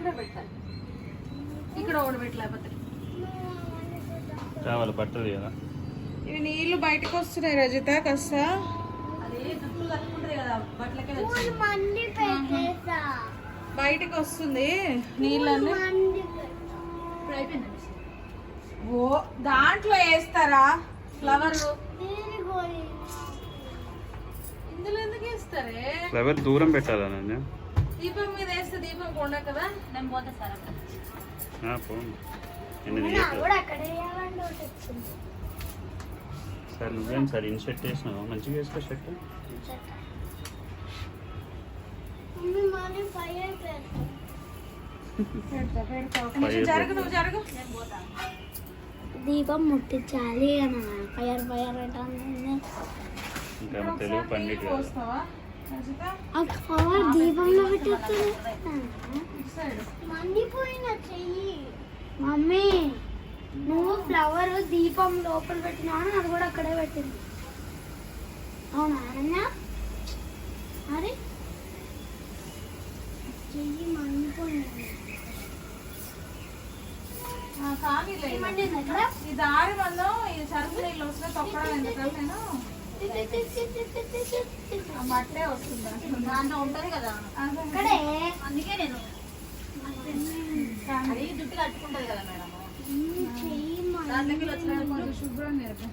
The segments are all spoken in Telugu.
ఇక్కడ పెట్టాలి, ఇక్కడ ఒకటి పెట్టలేకపోతే కావాలి పట్టదు కదా. ఇవి నీళ్లు బయటకు వస్తున్నాయి రజిత కాస్త. బయటకు వస్తుంది నీళ్ళన్నీ. ఓ దాంట్లో వేస్తారా ఫ్లవర్? ఇందులో ఎందుకు వేస్తారే? ఫ్లవర్ దూరం పెట్టాలా? దీపం మీద వేస్తే దీపం కొండ కదా. నేను పోతా సార్ సార్. నువ్వేం సార్ ఇన్ షర్ట్ వేసినావు, మంచిగా వేసుకో షర్ట్. జరుగు, నువ్వు జరుగు. దీపం ముట్టించాలి అని ఫైర్ ఫైర్ ఇంకా తెలుగు పండిట్ ఫ్లవర్ దీపంలో పెట్టేస్తాను. మండిపోయిన చెయ్యి మమ్మీ. నువ్వు ఫ్లవర్ దీపం లోపల పెట్టినా అది కూడా అక్కడే పెట్టింది. అవునా అన్న? అరే చెయ్యి మండిపోయింది. ఈ దారి వల్ల ఈ సరుకు నీళ్ళు వస్తే తొక్కడం ఎందుకంటే నేను మట్టే వస్తుంది దాంట్లో ఉంటది కదా అక్కడే. అందుకే నేను అది జుట్టు కట్టుకుంటది కదా మేడం. దాంట్లోకి వచ్చిన శుభ్రం లేదు.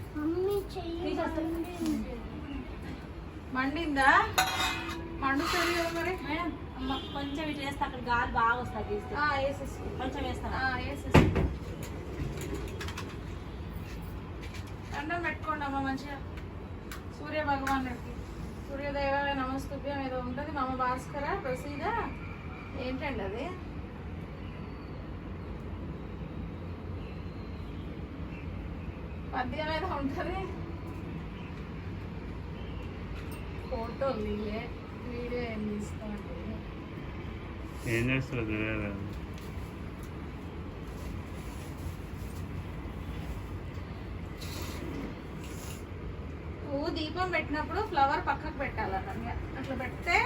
మండిందా? మండుతుంది కదా మరి మేడం. కొంచెం ఇట్లా వేస్తే అక్కడ గాలి బాగా వస్తుంది. వేసేసి కొంచెం వేస్తాను. వేసేసి దండం పెట్టుకోండి అమ్మ మంచిగా. సూర్య భగవానుడికి సూర్యదేవాలయ నమస్తుభ్యం ఏదో ఉంటుంది. మమ భాస్కర ప్రసీద ఏంటండి అది? పద్యం ఏదో ఉంటుంది. ఫోటోలు వీడియో ఏం తీసుకోండి. ఏం చేస్తారు? పువ్వు దీపం పెట్టినప్పుడు ఫ్లవర్ పక్కకు పెట్టాలన్నమాట. అట్లా పెడితే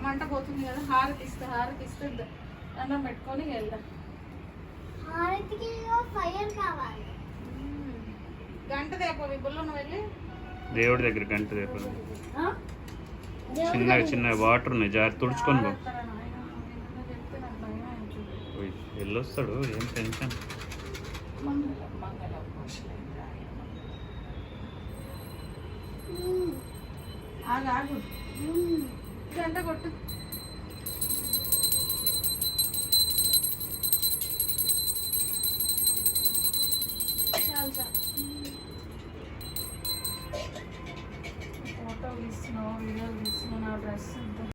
మంట పోతుంది కదా. హారతి ఇస్తే దండం పెట్టుకొని వెళ్దాం. గంట దేపవి బుల్లను వెళ్ళి దేవుడి దగ్గర గంట దేపది. చిన్న వాటర్ ఉన్నాయి, జారి తుడుచుకొని పో. వెళ్ళొస్తాడు, ఏం టెన్షన్. ఆగు గంట కొట్టు. చాలు చాలు. ఫోటోలు తీస్తున్నావు, వీడియోలు తీస్తున్నావు. నా డ్రెస్